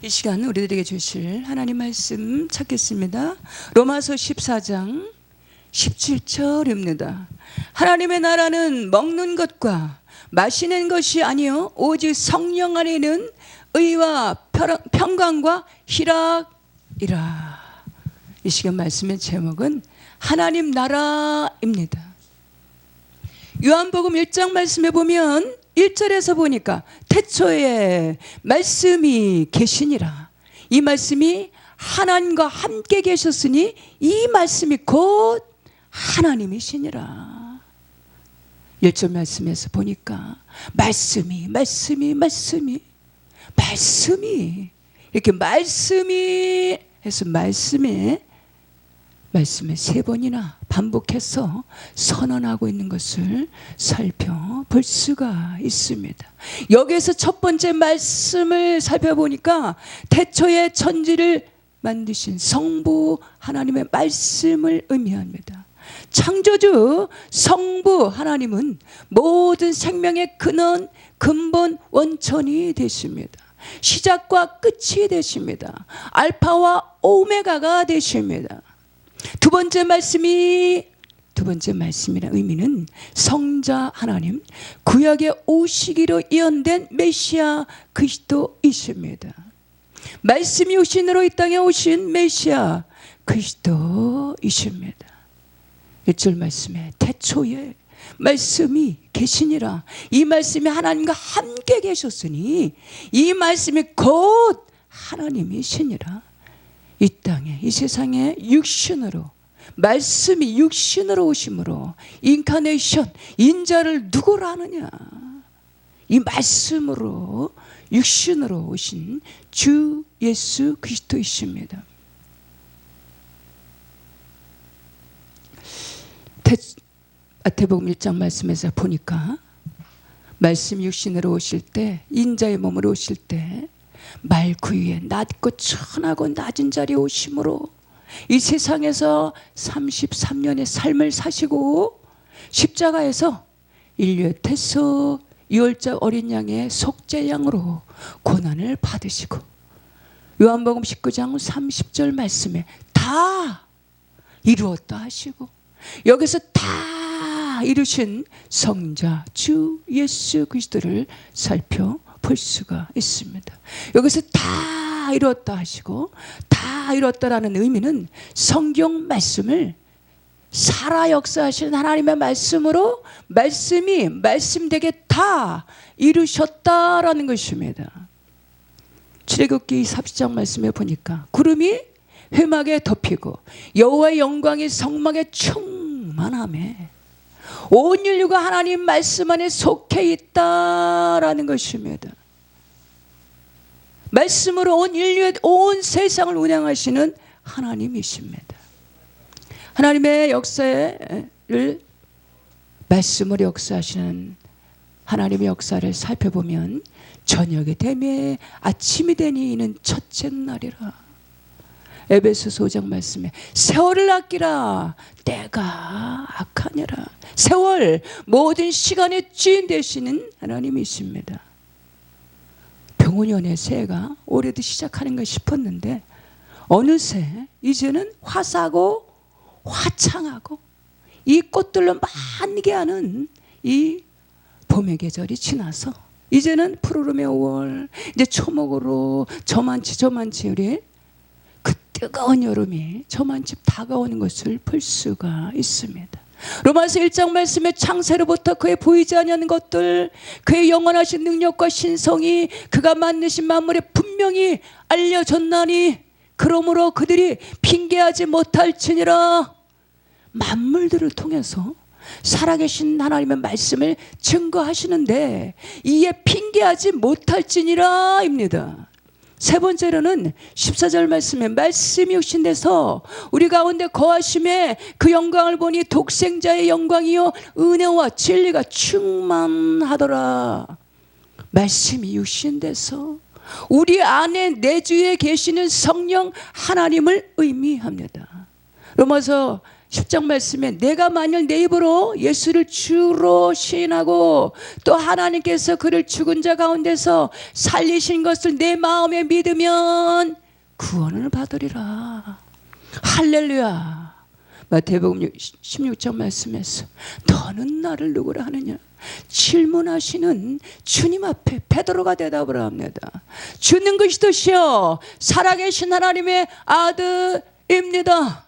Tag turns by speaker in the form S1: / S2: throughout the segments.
S1: 이 시간 우리들에게 주실 하나님 말씀 찾겠습니다. 로마서 14장 17절입니다. 하나님의 나라는 먹는 것과 마시는 것이 아니요 오직 성령 안에 있는 의와 평강과 희락이라. 이 시간 말씀의 제목은 하나님 나라입니다. 요한복음 1장 말씀에 보면 1절에서 보니까 태초에 말씀이 계시니라. 이 말씀이 하나님과 함께 계셨으니 이 말씀이 곧 하나님이시니라. 1절 말씀에서 보니까 말씀이 이렇게 말씀이 해서 말씀에 세 번이나 반복해서 선언하고 있는 것을 살펴볼 수가 있습니다. 여기에서 첫 번째 말씀을 살펴보니까 태초에 천지를 만드신 성부 하나님의 말씀을 의미합니다. 창조주 성부 하나님은 모든 생명의 근본 원천이 되십니다. 시작과 끝이 되십니다. 알파와 오메가가 되십니다. 두 번째 말씀이란 의미는 성자 하나님, 구약에 오시기로 예언된 메시아 그리스도이십니다. 말씀이 오신으로 이 땅에 오신 메시아 그리스도이십니다. 1절 말씀에 태초에 말씀이 계시니라. 이 말씀이 하나님과 함께 계셨으니 이 말씀이 곧 하나님이시니라. 이 땅에 이 세상에 육신으로 말씀이 육신으로 오심으로 인카네이션 인자를 누구라 하느냐. 이 말씀으로 육신으로 오신 주 예수 그리스도이십니다. 마태복음 1장 말씀에서 보니까 말씀 육신으로 오실 때 인자의 몸으로 오실 때 말구 위에 낮고 천하고 낮은 자리에 오심으로 이 세상에서 33년의 삶을 사시고 십자가에서 인류의 태소 유월절 어린 양의 속죄양으로 고난을 받으시고 요한복음 19장 30절 말씀에 다 이루었다 하시고 여기서 다 이루신 성자 주 예수 그리스도를 살펴볼 수가 있습니다. 여기서 다 이루었다 하시고 다 이루었다라는 의미는 성경 말씀을 살아 역사하시는 하나님의 말씀으로 말씀이 말씀되게 다 이루셨다라는 것입니다. 출애굽기 40장 말씀에 보니까 구름이 회막에 덮이고 여호와의 영광이 성막에 충만하며 온 인류가 하나님 말씀 안에 속해 있다라는 것입니다. 말씀으로 온 인류의 온 세상을 운행하시는 하나님이십니다. 하나님의 역사를 말씀으로 역사하시는 하나님의 역사를 살펴보면 저녁이 되매 아침이 되니 이는 첫째 날이라. 에베소서 5장 말씀에 세월을 아끼라 때가 악하니라. 세월 모든 시간의 주인 되시는 하나님이십니다. 병원연의 새해가 올해도 시작하는가 싶었는데 어느새 이제는 화사하고 화창하고 이 꽃들로 만개하는 이 봄의 계절이 지나서 이제는 푸르름의 5월 이제 초목으로 저만치 우리 그 뜨거운 여름이 저만치 다가오는 것을 볼 수가 있습니다. 로마서 1장 말씀에 창세로부터 그의 보이지 아니하는 것들 그의 영원하신 능력과 신성이 그가 만드신 만물에 분명히 알려졌나니 그러므로 그들이 핑계하지 못할지니라. 만물들을 통해서 살아계신 하나님의 말씀을 증거하시는데 이에 핑계하지 못할지니라 입니다. 세 번째로는 14절 말씀에 말씀이 오신데서 우리 가운데 거하심에 그 영광을 보니 독생자의 영광이요 은혜와 진리가 충만하더라. 말씀이 오신데서 우리 안에 내주에 계시는 성령 하나님을 의미합니다. 로마서 10장 말씀에 내가 만일 내 입으로 예수를 주로 시인하고 또 하나님께서 그를 죽은 자 가운데서 살리신 것을 내 마음에 믿으면 구원을 받으리라. 할렐루야. 마태복음 16장 말씀에서 너는 나를 누구라 하느냐 질문하시는 주님 앞에 베드로가 대답을 합니다. 주는 그리스도시요 살아계신 하나님의 아들입니다.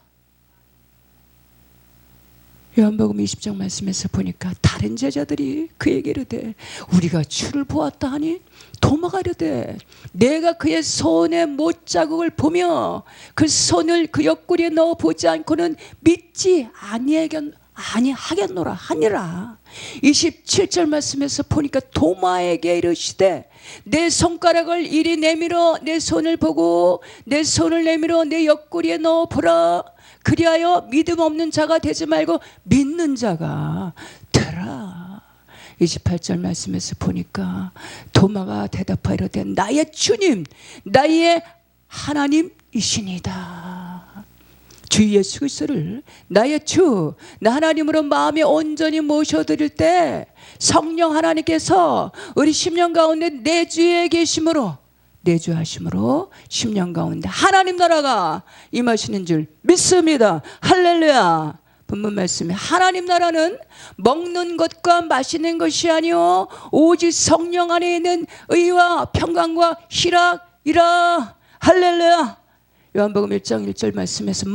S1: 요한복음 20장 말씀에서 보니까 다른 제자들이 그에게 이르되 우리가 주를 보았다 하니 도마가 이르되 내가 그의 손에 못자국을 보며 그 손을 그 옆구리에 넣어 보지 않고는 믿지 아니하겠노라 하니라. 27절 말씀에서 보니까 도마에게 이르시되 내 손가락을 이리 내밀어 내 손을 보고 내 손을 내밀어 내 옆구리에 넣어 보라. 그리하여 믿음 없는 자가 되지 말고 믿는 자가 되라. 28절 말씀에서 보니까 도마가 대답하이르되 나의 주님 나의 하나님이시니다. 주 예수 그리스도를 나의 주 나 하나님으로 마음에 온전히 모셔드릴 때 성령 하나님께서 우리 심령 가운데 내주에 계심으로 내주하심으로 심령 가운데 하나님 나라가 임하시는 줄 믿습니다. 할렐루야. 본문 말씀에 하나님 나라는 먹는 것과 마시는 것이 아니요 오직 성령 안에 있는 의와 평강과 희락이라. 할렐루야. 요한복음 1장 1절 말씀에서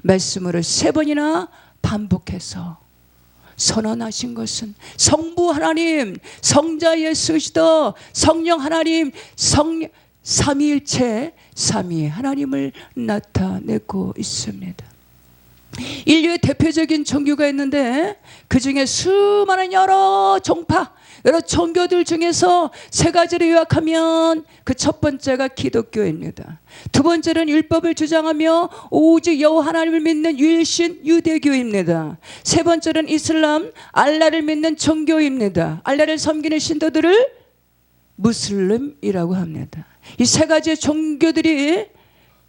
S1: 말씀으로 3번이나 반복해서 선언하신 것은 성부 하나님, 성자 예수 그리스도, 성령 하나님, 삼위일체 삼위 하나님을 나타내고 있습니다. 인류의 대표적인 종교가 있는데 그 중에 수많은 여러 종파, 여러 종교들 중에서 3가지를 요약하면 그 첫 번째가 기독교입니다. 두 번째는 율법을 주장하며 오직 여호와 하나님을 믿는 유일신 유대교입니다. 세 번째는 이슬람, 알라를 믿는 종교입니다. 알라를 섬기는 신도들을 무슬림이라고 합니다. 이 3가지의 종교들이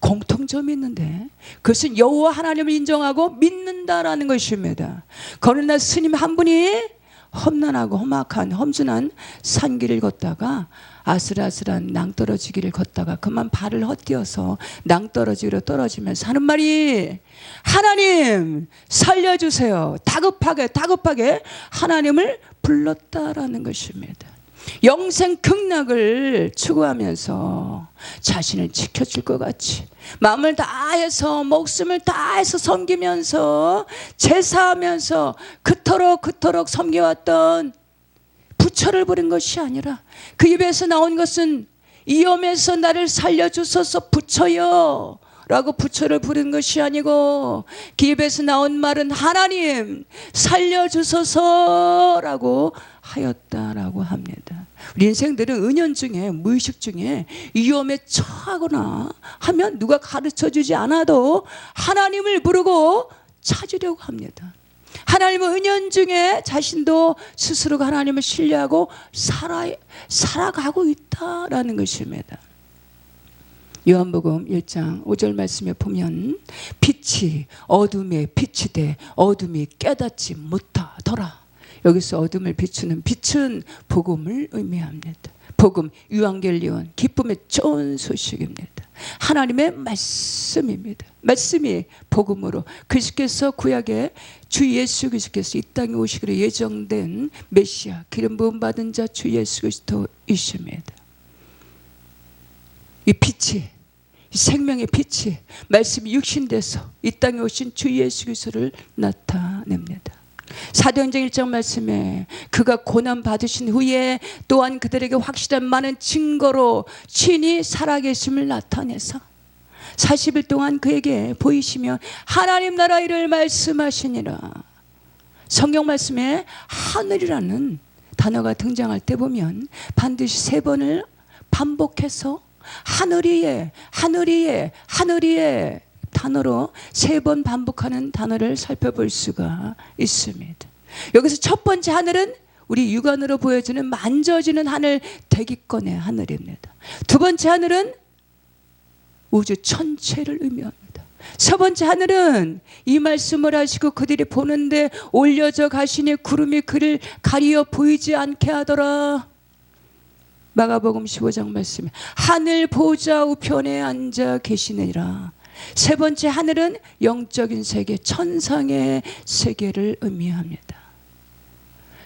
S1: 공통점이 있는데 그것은 여호와 하나님을 인정하고 믿는다라는 것입니다. 그러나 스님 한 분이 험난하고 험악한 험준한 산길을 걷다가 아슬아슬한 낭떠러지기를 걷다가 그만 발을 헛디뎌서 낭떠러지기로 떨어지면서 하는 말이 하나님 살려주세요. 다급하게 하나님을 불렀다라는 것입니다. 영생 극락을 추구하면서 자신을 지켜줄 것 같이 마음을 다해서 목숨을 다해서 섬기면서 제사하면서 그토록 섬겨왔던 부처를 부른 것이 아니라 그 입에서 나온 것은 이 염에서 나를 살려주소서 부처여 라고 부처를 부른 것이 아니고 그 입에서 나온 말은 하나님 살려주소서라고 하였다라고 합니다. 우리 인생들은 은연중에 무의식 중에 위험에 처하거나 하면 누가 가르쳐주지 않아도 하나님을 부르고 찾으려고 합니다. 하나님은 은연중에 자신도 스스로가 하나님을 신뢰하고 살아가고 있다라는 것입니다. 요한복음 1장 5절 말씀에 보면 빛이 어둠에 빛이 돼 어둠이 깨닫지 못하더라. 여기서 어둠을 비추는 빛은 복음을 의미합니다. 복음, 유앙겔리온, 기쁨의 좋은 소식입니다. 하나님의 말씀입니다. 말씀이 복음으로 그리스도께서 구약에 주 예수 그리스도께서 이 땅에 오시기로 예정된 메시아 기름 부음 받은 자 주 예수 그리스도이십니다. 이 빛이 이 생명의 빛이 말씀이 육신돼서 이 땅에 오신 주 예수 그리스도를 나타냅니다. 사도행전 1장 말씀에 그가 고난 받으신 후에 또한 그들에게 확실한 많은 증거로 친히 살아계심을 나타내서 40일 동안 그에게 보이시며 하나님 나라 일을 말씀하시니라. 성경 말씀에 하늘이라는 단어가 등장할 때 보면 반드시 3번을 반복해서 하늘이에 단어로 3번 반복하는 단어를 살펴볼 수가 있습니다. 여기서 첫 번째 하늘은 우리 육안으로 보여지는 만져지는 하늘 대기권의 하늘입니다. 두 번째 하늘은 우주 전체를 의미합니다. 첫 번째 하늘은 이 말씀을 하시고 그들이 보는데 올려져 가시니 구름이 그를 가리어 보이지 않게 하더라. 마가복음 15장 말씀에 하늘 보좌 우편에 앉아 계시느니라. 세 번째 하늘은 영적인 세계, 천상의 세계를 의미합니다.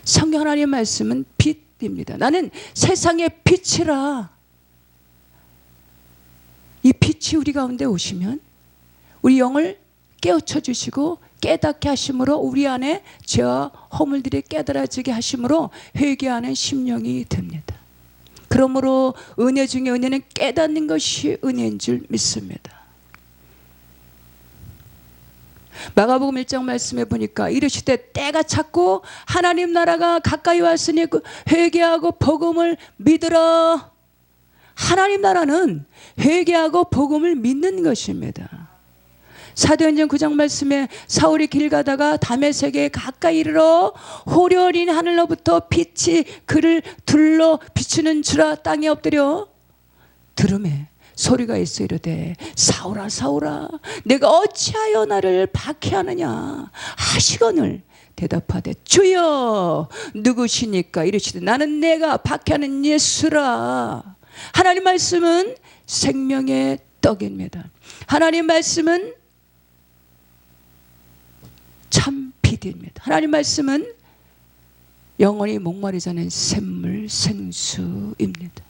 S1: 성경 하나님의 말씀은 빛입니다. 나는 세상의 빛이라. 이 빛이 우리 가운데 오시면 우리 영을 깨우쳐 주시고 깨닫게 하심으로 우리 안에 죄와 허물들이 깨달아지게 하심으로 회개하는 심령이 됩니다. 그러므로 은혜 중에 은혜는 깨닫는 것이 은혜인 줄 믿습니다. 마가복음 1장 말씀에 보니까 이르시되 때가 찼고 하나님 나라가 가까이 왔으니 회개하고 복음을 믿으라. 하나님 나라는 회개하고 복음을 믿는 것입니다. 사도행전 9장 말씀에 사울이 길 가다가 다메섹에 가까이 이르러 호련인 하늘로부터 빛이 그를 둘러 비추는 줄아 땅에 엎드려 들음에 소리가 있어 이르되 사울아 사울아 내가 어찌하여 나를 박해하느냐 하시거늘 대답하되 주여 누구시니까 이르시되 나는 내가 박해하는 예수라. 하나님 말씀은 생명의 떡입니다. 하나님 말씀은 참 빛입니다. 하나님 말씀은 영원히 목마르지 않은 샘물 생수입니다.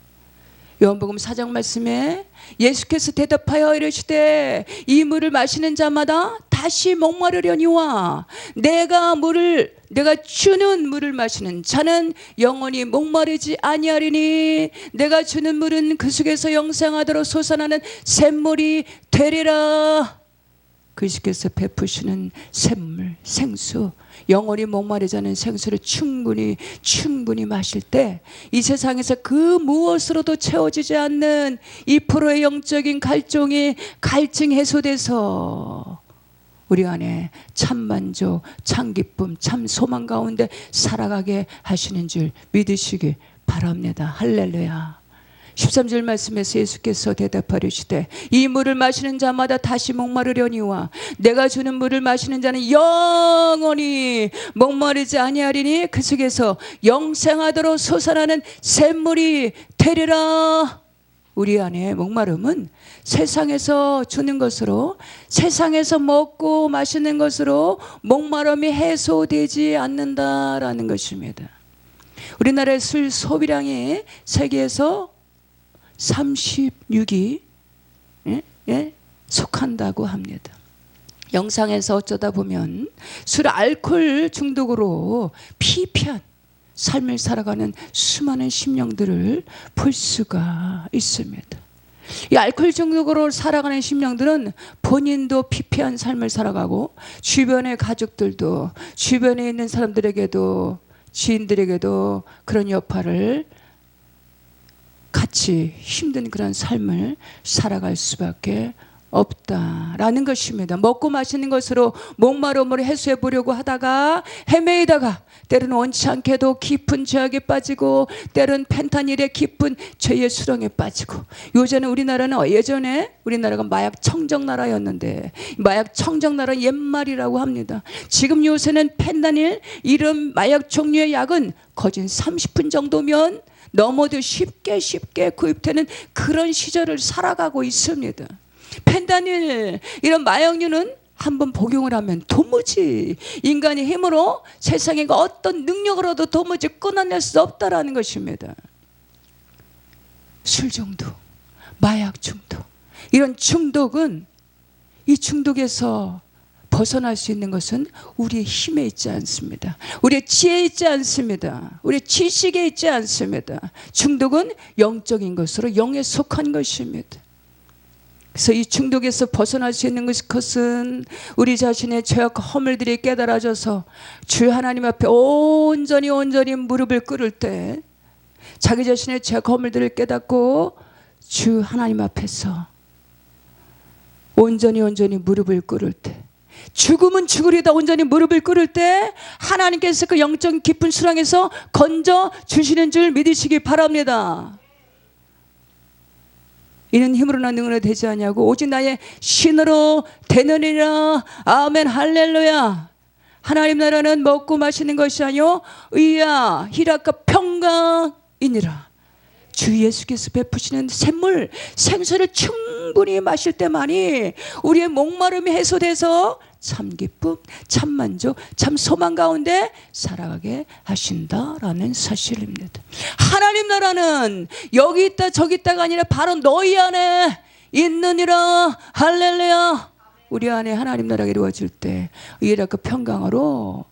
S1: 요한복음 4장 말씀에 예수께서 대답하여 이르시되 이 물을 마시는 자마다 다시 목마르려니와 내가 주는 물을 마시는 자는 영원히 목마르지 아니하리니 내가 주는 물은 그 속에서 영생하도록 솟아나는 샘물이 되리라. 그리스도께서 베푸시는 샘물 생수, 영원히 목마르지 않은 생수를 충분히 마실 때 이 세상에서 그 무엇으로도 채워지지 않는 2%의 영적인 갈증 해소돼서 우리 안에 참 만족, 참 기쁨, 참 소망 가운데 살아가게 하시는 줄 믿으시기 바랍니다. 할렐루야. 13절 말씀에서 예수께서 대답하시되 이 물을 마시는 자마다 다시 목마르려니와 내가 주는 물을 마시는 자는 영원히 목마르지 아니하리니 그 속에서 영생하도록 솟아나는 샘물이 되리라. 우리 안에 목마름은 세상에서 주는 것으로, 세상에서 먹고 마시는 것으로 목마름이 해소되지 않는다라는 것입니다. 우리나라의 술 소비량이 세계에서 36위 속한다고 합니다. 영상에서 어쩌다 보면 술 알코올 중독으로 피폐한 삶을 살아가는 수많은 심령들을 볼 수가 있습니다. 이 알코올 중독으로 살아가는 심령들은 본인도 피폐한 삶을 살아가고 주변의 가족들도, 주변에 있는 사람들에게도, 지인들에게도 그런 여파를 같이 힘든 그런 삶을 살아갈 수밖에 없다라는 것입니다. 먹고 마시는 것으로 목마름을 해소해 보려고 하다가 헤매이다가 때로는 원치 않게도 깊은 죄악에 빠지고 때로는 펜타닐의 깊은 죄의 수렁에 빠지고, 예전에 우리나라가 마약 청정 나라였는데 마약 청정 나라 옛말이라고 합니다. 지금 요새는 펜타닐 이런 마약 종류의 약은 거진 30분 정도면 너무도 쉽게 구입되는 그런 시절을 살아가고 있습니다. 펜타닐 이런 마약류는 한번 복용을 하면 도무지 인간의 힘으로 세상에 어떤 능력으로도 도무지 끊어낼 수 없다라는 것입니다. 술 중독, 마약 중독, 이런 중독은, 이 중독에서 벗어날 수 있는 것은 우리의 힘에 있지 않습니다. 우리의 지혜에 있지 않습니다. 우리의 지식에 있지 않습니다. 중독은 영적인 것으로 영에 속한 것입니다. 그래서 이 중독에서 벗어날 수 있는 것은 우리 자신의 죄와 허물들이 깨달아져서 주 하나님 앞에 온전히 무릎을 꿇을 때, 자기 자신의 죄와 허물들을 깨닫고 주 하나님 앞에서 온전히 무릎을 꿇을 때, 죽음은 죽으리다 온전히 무릎을 꿇을 때 하나님께서 그 영적 깊은 수렁에서 건져 주시는 줄 믿으시기 바랍니다. 이는 힘으로나 능으로 되지 아니하고 오직 나의 신으로 되느니라. 아멘. 할렐루야. 하나님 나라는 먹고 마시는 것이 아니요 의야 희락과 평강이니라. 주 예수께서 베푸시는 샘물 생수를 충분히 마실 때만이 우리의 목마름이 해소돼서 참 기쁨, 참 만족, 참 소망 가운데 살아가게 하신다라는 사실입니다. 하나님 나라는 여기 있다 저기 있다가 아니라 바로 너희 안에 있느니라. 할렐루야. 우리 안에 하나님 나라가 이루어질 때 의롭고 평강으로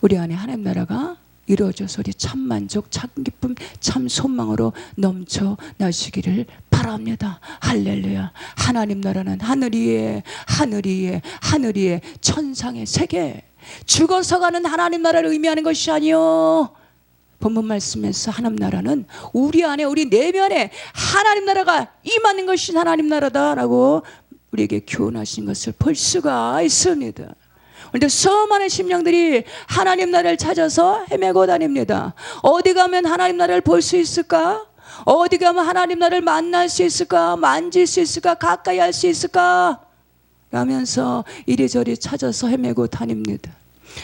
S1: 우리 안에 하나님 나라가 이루어져서 우리 참 만족, 참 기쁨, 참 소망으로 넘쳐나시기를 바랍니다. 할렐루야. 하나님 나라는 하늘 위에 하늘 위에 하늘 위에 천상의 세계, 죽어서 가는 하나님 나라를 의미하는 것이 아니요 본문 말씀에서 하나님 나라는 우리 안에 우리 내면에 하나님 나라가 임하는 것이 하나님 나라다라고 우리에게 교훈하신 것을 볼 수가 있습니다. 그런데 수많은 심령들이 하나님 나라를 찾아서 헤매고 다닙니다. 어디 가면 하나님 나라를 볼 수 있을까? 어디 가면 하나님 나라를 만날 수 있을까? 만질 수 있을까? 가까이 할 수 있을까? 라면서 이리저리 찾아서 헤매고 다닙니다.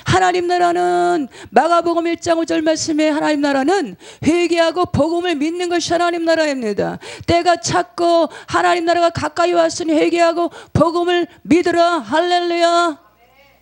S1: 하나님 나라는 마가복음 1장 5절 말씀에 하나님 나라는 회개하고 복음을 믿는 것이 하나님 나라입니다. 때가 찼고 하나님 나라가 가까이 왔으니 회개하고 복음을 믿으라. 할렐루야.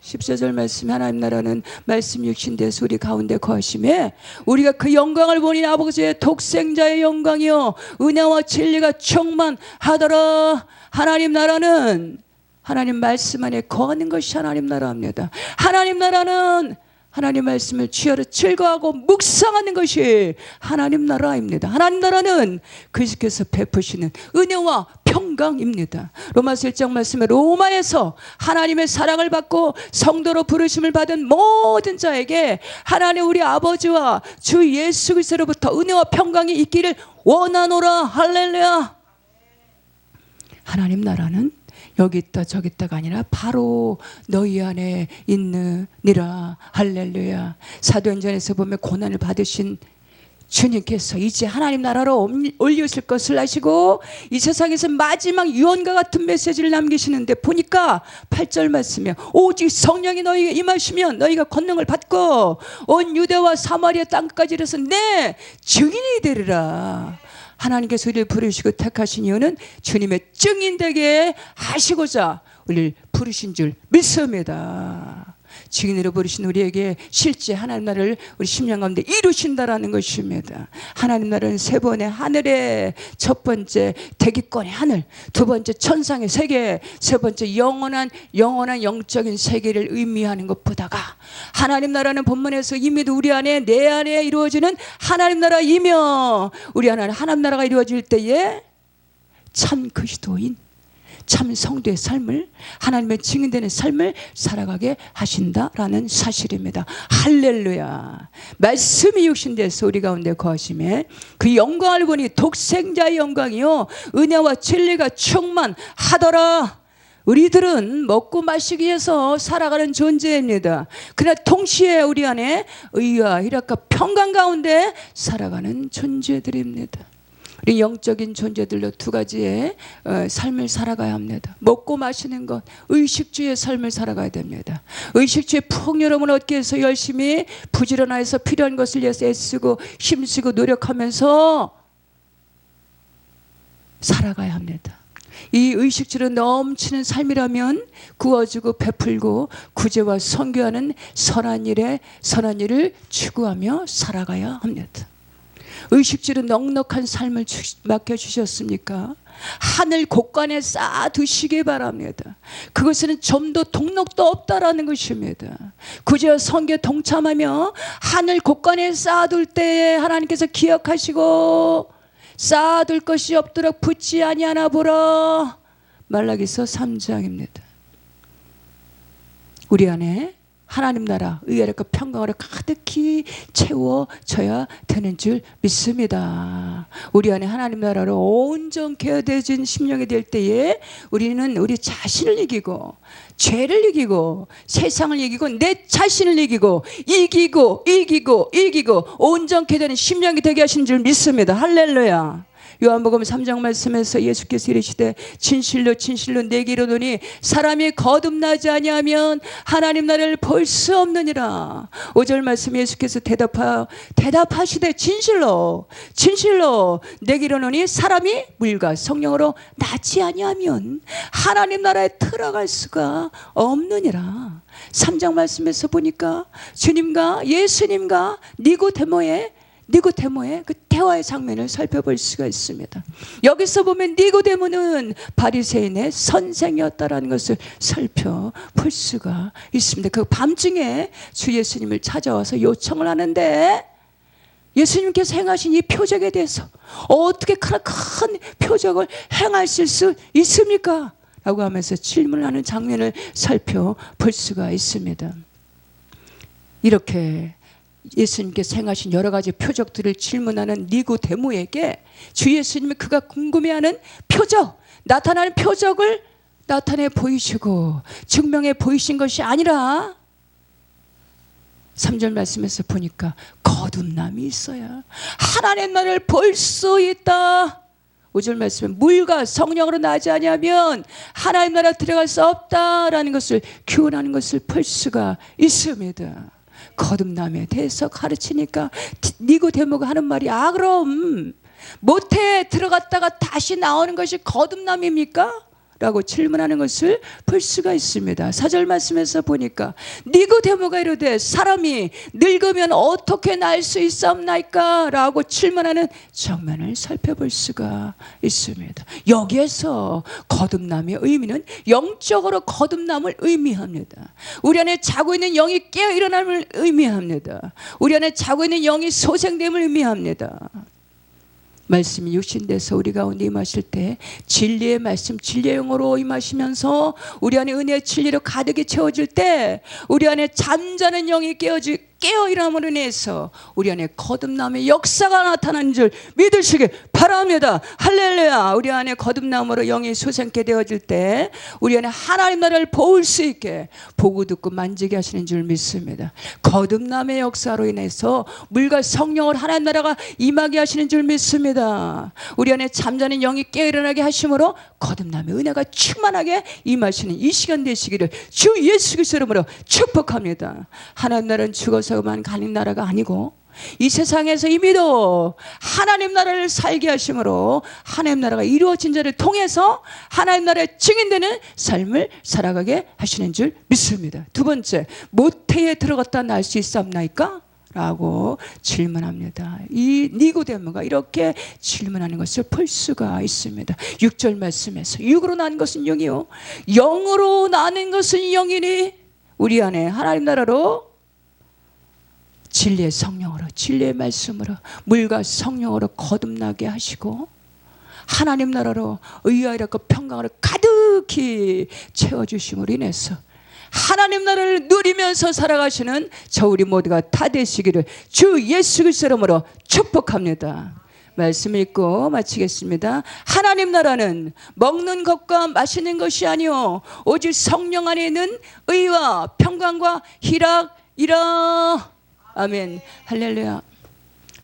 S1: 14절 말씀 하나님 나라는 말씀 육신돼서 우리 가운데 거하심에 우리가 그 영광을 보니 아버지의 독생자의 영광이요 은혜와 진리가 충만하더라. 하나님 나라는 하나님 말씀 안에 거하는 것이 하나님 나라입니다. 하나님 나라는 하나님 말씀을 주야로 즐거워하고 묵상하는 것이 하나님 나라입니다. 하나님 나라는 그리스도께서 베푸시는 은혜와 평강입니다. 로마서 1장 말씀에 로마에서 하나님의 사랑을 받고 성도로 부르심을 받은 모든 자에게 하나님 우리 아버지와 주 예수 그리스도로부터 은혜와 평강이 있기를 원하노라. 할렐루야. 하나님 나라는 여기 있다 저기 있다가 아니라 바로 너희 안에 있느니라. 할렐루야. 사도행전에서 보면 고난을 받으신 주님께서 이제 하나님 나라로 올리실 것을 아시고 이 세상에서 마지막 유언과 같은 메시지를 남기시는데 보니까 8절 말씀에 오직 성령이 너희에게 임하시면 너희가 권능을 받고 온 유대와 사마리아 땅까지 이르러서 내 증인이 되리라. 하나님께서 우리를 부르시고 택하신 이유는 주님의 증인 되게 하시고자 우리를 부르신 줄 믿습니다. 증인으로 부르신 우리에게 실제 하나님 나라를 우리 심령 가운데 이루신다라는 것입니다. 하나님 나라는 세 번의 하늘의 첫 번째 대기권의 하늘, 두 번째 천상의 세계, 세 번째 영원한 영적인 세계를 의미하는 것보다가 하나님 나라는 본문에서 이미 우리 안에 내 안에 이루어지는 하나님 나라이며 우리 안에 하나님 나라가 이루어질 때에 참 그리스도인 참 성도의 삶을 하나님의 증인되는 삶을 살아가게 하신다라는 사실입니다. 할렐루야. 말씀이 육신돼서 우리 가운데 거하심에 그 영광을 보니 독생자의 영광이요 은혜와 진리가 충만하더라. 우리들은 먹고 마시기 위해서 살아가는 존재입니다. 그러나 동시에 우리 안에 의와 희락과 평강 가운데 살아가는 존재들입니다. 우리 영적인 존재들로 두 가지의 삶을 살아가야 합니다. 먹고 마시는 것, 의식주의 삶을 살아가야 됩니다. 의식주의 풍요로움을 얻기 위해서 열심히 부지런해서 필요한 것을 위해서 애쓰고 힘쓰고 노력하면서 살아가야 합니다. 이 의식주로 넘치는 삶이라면 구워주고 베풀고 구제와 선교하는 선한 일을 추구하며 살아가야 합니다. 의식주로 넉넉한 삶을 맡겨주셨습니까? 하늘 곳간에 쌓아두시기 바랍니다. 그것에는 점도 동력도 없다라는 것입니다. 구제와 선교에 동참하며 하늘 곳간에 쌓아둘 때에 하나님께서 기억하시고 쌓아둘 것이 없도록 붙지 아니하나 보라. 말라기서 3장입니다. 우리 안에 하나님 나라 의외력과 평강으로 가득히 채워져야 되는 줄 믿습니다. 우리 안에 하나님 나라로 온전케 되어진 심령이 될 때에 우리는 우리 자신을 이기고 죄를 이기고 세상을 이기고 내 자신을 이기고 온전케 되는 심령이 되게 하신 줄 믿습니다. 할렐루야. 요한복음 3장 말씀에서 예수께서 이르시되 진실로 진실로 내게 이르노니 사람이 거듭나지 아니하면 하나님 나라를 볼 수 없느니라. 5절 말씀 예수께서 대답하시되 진실로 진실로 내게 이르노니 사람이 물과 성령으로 나지 아니하면 하나님 나라에 들어갈 수가 없느니라. 3장 말씀에서 보니까 주님과 예수님과 니고데모의 그 대화의 장면을 살펴볼 수가 있습니다. 여기서 보면 니고데모는 바리새인의 선생이었다라는 것을 살펴볼 수가 있습니다. 그 밤중에 주 예수님을 찾아와서 요청을 하는데 예수님께서 행하신 이 표적에 대해서 어떻게 큰 표적을 행하실 수 있습니까? 라고 하면서 질문하는 장면을 살펴볼 수가 있습니다. 이렇게 예수님께서 행하신 여러 가지 표적들을 질문하는 니고데모에게 주 예수님이 그가 궁금해하는 표적, 나타나는 표적을 나타내 보이시고 증명해 보이신 것이 아니라 3절 말씀에서 보니까 거듭남이 있어야 하나님 나라를 볼 수 있다. 5절 말씀에 물과 성령으로 나지 아니하면 하나님 나라 들어갈 수 없다라는 것을 교훈하는 것을 볼 수가 있습니다. 거듭남에 대해서 가르치니까 니고데모가 하는 말이 그럼 모태에 들어갔다가 다시 나오는 것이 거듭남입니까? 라고 질문하는 것을 볼 수가 있습니다. 4절 말씀에서 보니까 니고데모가 이르되 사람이 늙으면 어떻게 날 수 있사옵나이까? 라고 질문하는 장면을 살펴볼 수가 있습니다. 여기에서 거듭남의 의미는 영적으로 거듭남을 의미합니다. 우리 안에 자고 있는 영이 깨어 일어남을 의미합니다. 우리 안에 자고 있는 영이 소생됨을 의미합니다. 말씀이 육신돼서 우리 가운데 임하실 때 진리의 말씀, 진리의 영으로 임하시면서 우리 안에 은혜의 진리로 가득히 채워질 때 우리 안에 잠자는 영이 깨어 일어남으로 인해서 우리 안에 거듭남의 역사가 나타나는 줄 믿으시길 바랍니다. 할렐루야. 우리 안에 거듭남으로 영이 솟게 되어질 때 우리 안에 하나님 나라를 볼 수 있게 보고 듣고 만지게 하시는 줄 믿습니다. 거듭남의 역사로 인해서 물과 성령으로 하나님 나라가 임하게 하시는 줄 믿습니다. 우리 안에 잠자는 영이 깨어 일어나게 하심으로 거듭남의 은혜가 충만하게 임하시는 이 시간 되시기를 주 예수 그리스도 이름으로 축복합니다. 하나님 나라는 죽어서만 가는 나라가 아니고 이 세상에서 이미도 하나님 나라를 살게 하심으로 하나님 나라가 이루어진 자를 통해서 하나님 나라의 증인되는 삶을 살아가게 하시는 줄 믿습니다. 두 번째, 모태에 들어갔다 날 수 있사옵나이까? 라고 질문합니다. 이 니고데모가 이렇게 질문하는 것을 볼 수가 있습니다. 6절 말씀에서 육으로 난 것은 영이요 영으로 나는 것은 영이니 우리 안에 하나님 나라로 진리의 성령으로 진리의 말씀으로 물과 성령으로 거듭나게 하시고 하나님 나라로 의아이라고 평강으로 가득히 채워주심으로 인해서 하나님 나라를 누리면서 살아가시는 저 우리 모두가 다 되시기를 주 예수 그리스도 이름으로 축복합니다. 말씀 읽고 마치겠습니다. 하나님 나라는 먹는 것과 마시는 것이 아니요 오직 성령 안에 있는 의와 평강과 희락이라. 아멘. 할렐루야.